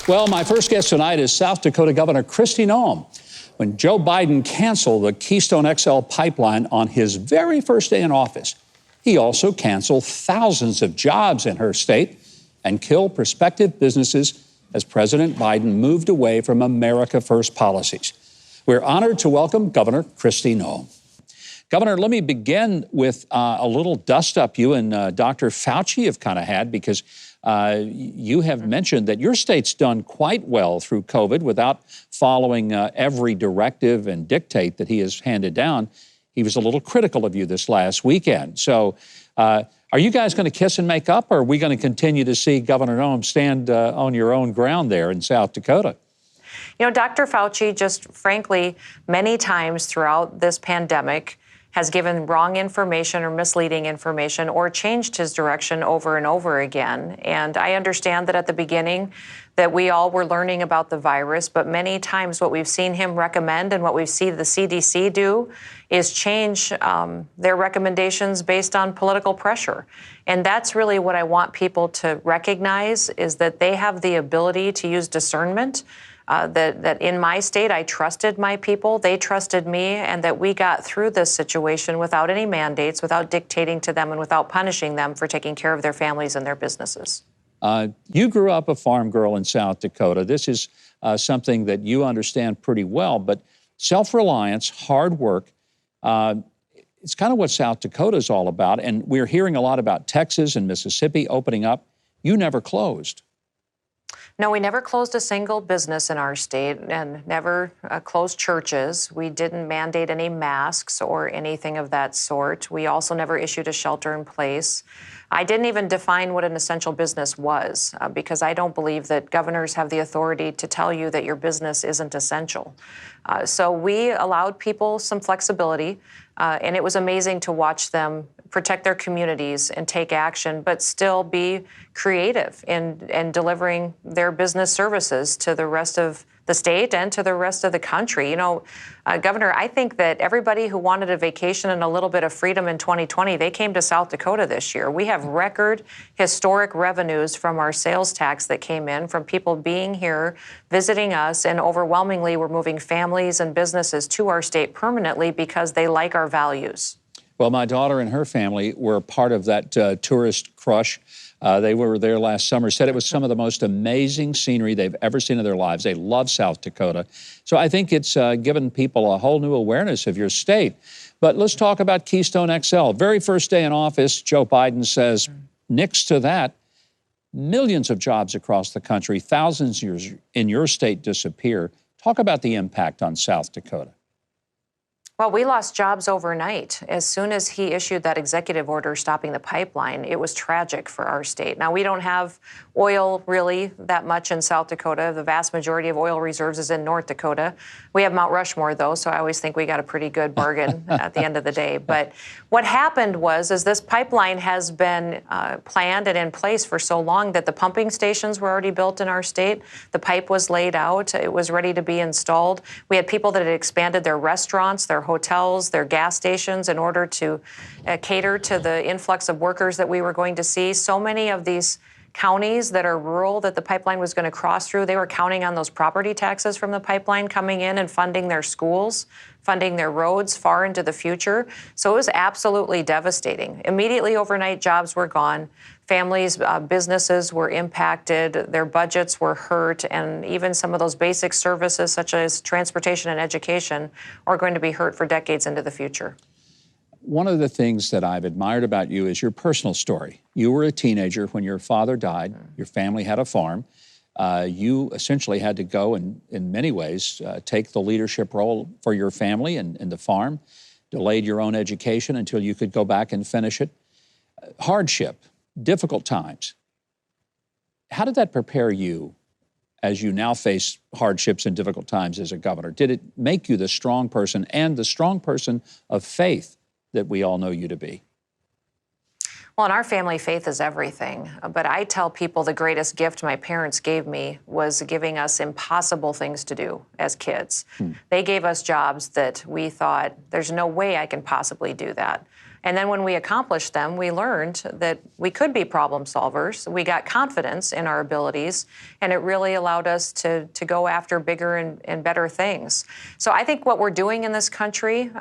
Well, my first guest tonight is South Dakota Governor Kristi Noem. When Joe Biden canceled the Keystone XL pipeline on his very first day in office, he also canceled thousands of jobs in her state and killed prospective businesses as President Biden moved away from America First policies. We're honored to welcome Governor Kristi Noem. Governor, let me begin with a little dust-up you and Dr. Fauci have kind of had, because you have mentioned that your state's done quite well through COVID without following every directive and dictate that he has handed down. He was a little critical of you this last weekend. So are you guys going to kiss and make up, or are we going to continue to see Governor Noem stand on your own ground there in South Dakota? You know, Dr. Fauci just frankly, many times throughout this pandemic, has given wrong information or misleading information or changed his direction over and over again. And I understand that at the beginning that we all were learning about the virus, but many times what we've seen him recommend and what we've seen the CDC do is change their recommendations based on political pressure. And that's really what I want people to recognize, is that they have the ability to use discernment. That in my state, I trusted my people, they trusted me, and that we got through this situation without any mandates, without dictating to them, and without punishing them for taking care of their families and their businesses. You grew up a farm girl in South Dakota. This is something that you understand pretty well, but self-reliance, hard work, it's kind of what South Dakota is all about. And we're hearing a lot about Texas and Mississippi opening up. You never closed. No, we never closed a single business in our state and never closed churches. We didn't mandate any masks or anything of that sort. We also never issued a shelter in place. I didn't even define what an essential business was because I don't believe that governors have the authority to tell you that your business isn't essential. So we allowed people some flexibility, and it was amazing to watch them protect their communities and take action, but still be creative in delivering their business services to the rest of the state and to the rest of the country. You know, Governor, I think that everybody who wanted a vacation and a little bit of freedom in 2020, they came to South Dakota this year. We have record historic revenues from our sales tax that came in from people being here, visiting us, and overwhelmingly we're moving families and businesses to our state permanently because they like our values. Well, my daughter and her family were part of that tourist crush. They were there last summer, said it was some of the most amazing scenery they've ever seen in their lives. They love South Dakota. So I think it's given people a whole new awareness of your state. But let's talk about Keystone XL. Very first day in office, Joe Biden says, next to that, millions of jobs across the country, thousands in your state disappear. Talk about the impact on South Dakota. Well, we lost jobs overnight. As soon as he issued that executive order stopping the pipeline, it was tragic for our state. Now, we don't have oil really that much in South Dakota. The vast majority of oil reserves is in North Dakota. We have Mount Rushmore, though, so I always think we got a pretty good bargain at the end of the day. But what happened was this pipeline has been planned and in place for so long that the pumping stations were already built in our state. The pipe was laid out. It was ready to be installed. We had people that had expanded their restaurants, their hotels, their gas stations in order to cater to the influx of workers that we were going to see. So many of these counties that are rural that the pipeline was going to cross through, they were counting on those property taxes from the pipeline coming in and funding their schools, funding their roads far into the future. So it was absolutely devastating. Immediately overnight, jobs were gone. Families, businesses were impacted, their budgets were hurt, and even some of those basic services such as transportation and education are going to be hurt for decades into the future. One of the things that I've admired about you is your personal story. You were a teenager when your father died. Your family had a farm. You essentially had to go and, in many ways, take the leadership role for your family and the farm, delayed your own education until you could go back and finish it. Hardship, difficult times. How did that prepare you as you now face hardships and difficult times as a governor? Did it make you the strong person and the strong person of faith that we all know you to be? Well, in our family, faith is everything. But I tell people the greatest gift my parents gave me was giving us impossible things to do as kids. They gave us jobs that we thought, there's no way I can possibly do that. And then when we accomplished them, we learned that we could be problem solvers. We got confidence in our abilities, and it really allowed us to go after bigger and better things. So I think what we're doing in this country,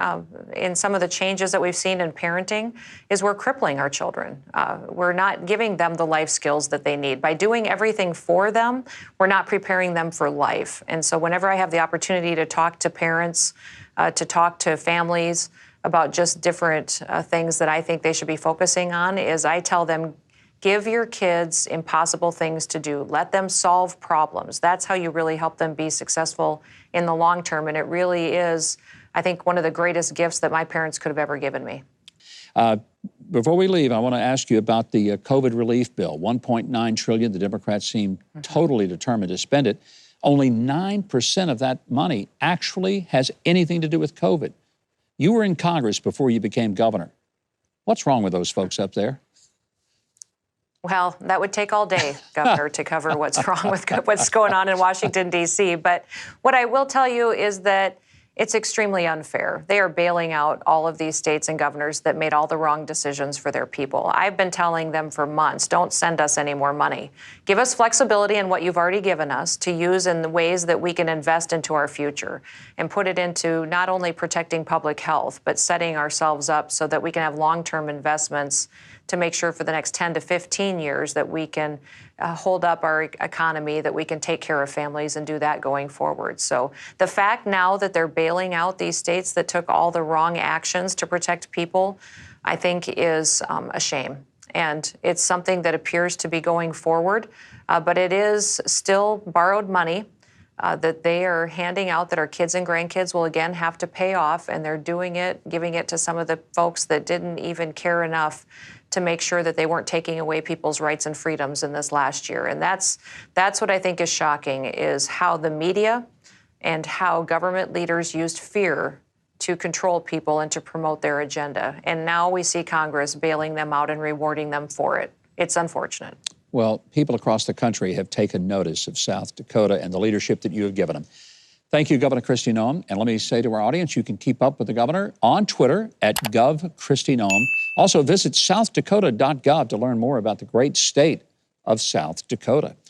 in some of the changes that we've seen in parenting, is we're crippling our children. We're not giving them the life skills that they need. By doing everything for them, we're not preparing them for life. And so whenever I have the opportunity to talk to parents, to talk to families about just different things that I think they should be focusing on, is I tell them, give your kids impossible things to do. Let them solve problems. That's how you really help them be successful in the long term. And it really is, I think, one of the greatest gifts that my parents could have ever given me. Before we leave, I want to ask you about the COVID relief bill. $1.9 trillion. The Democrats seem totally determined to spend it. Only 9% of that money actually has anything to do with COVID. You were in Congress before you became governor. What's wrong with those folks up there? Well, that would take all day, Governor, to cover what's wrong with what's going on in Washington, D.C. But what I will tell you is that it's extremely unfair. They are bailing out all of these states and governors that made all the wrong decisions for their people. I've been telling them for months, don't send us any more money. Give us flexibility in what you've already given us to use in the ways that we can invest into our future and put it into not only protecting public health, but setting ourselves up so that we can have long-term investments to make sure for the next 10 to 15 years that we can hold up our economy, that we can take care of families and do that going forward. So the fact now that they're bailing out these states that took all the wrong actions to protect people, I think is a shame. And it's something that appears to be going forward, but it is still borrowed money that they are handing out that our kids and grandkids will again have to pay off, and they're doing it, giving it to some of the folks that didn't even care enough to make sure that they weren't taking away people's rights and freedoms in this last year. And that's what I think is shocking, is how the media and how government leaders used fear to control people and to promote their agenda. And now we see Congress bailing them out and rewarding them for it. It's unfortunate. Well, people across the country have taken notice of South Dakota and the leadership that you have given them. Thank you, Governor Kristi Noem. And let me say to our audience, you can keep up with the governor on Twitter at @GovKristiNoem. Also, visit southdakota.gov to learn more about the great state of South Dakota.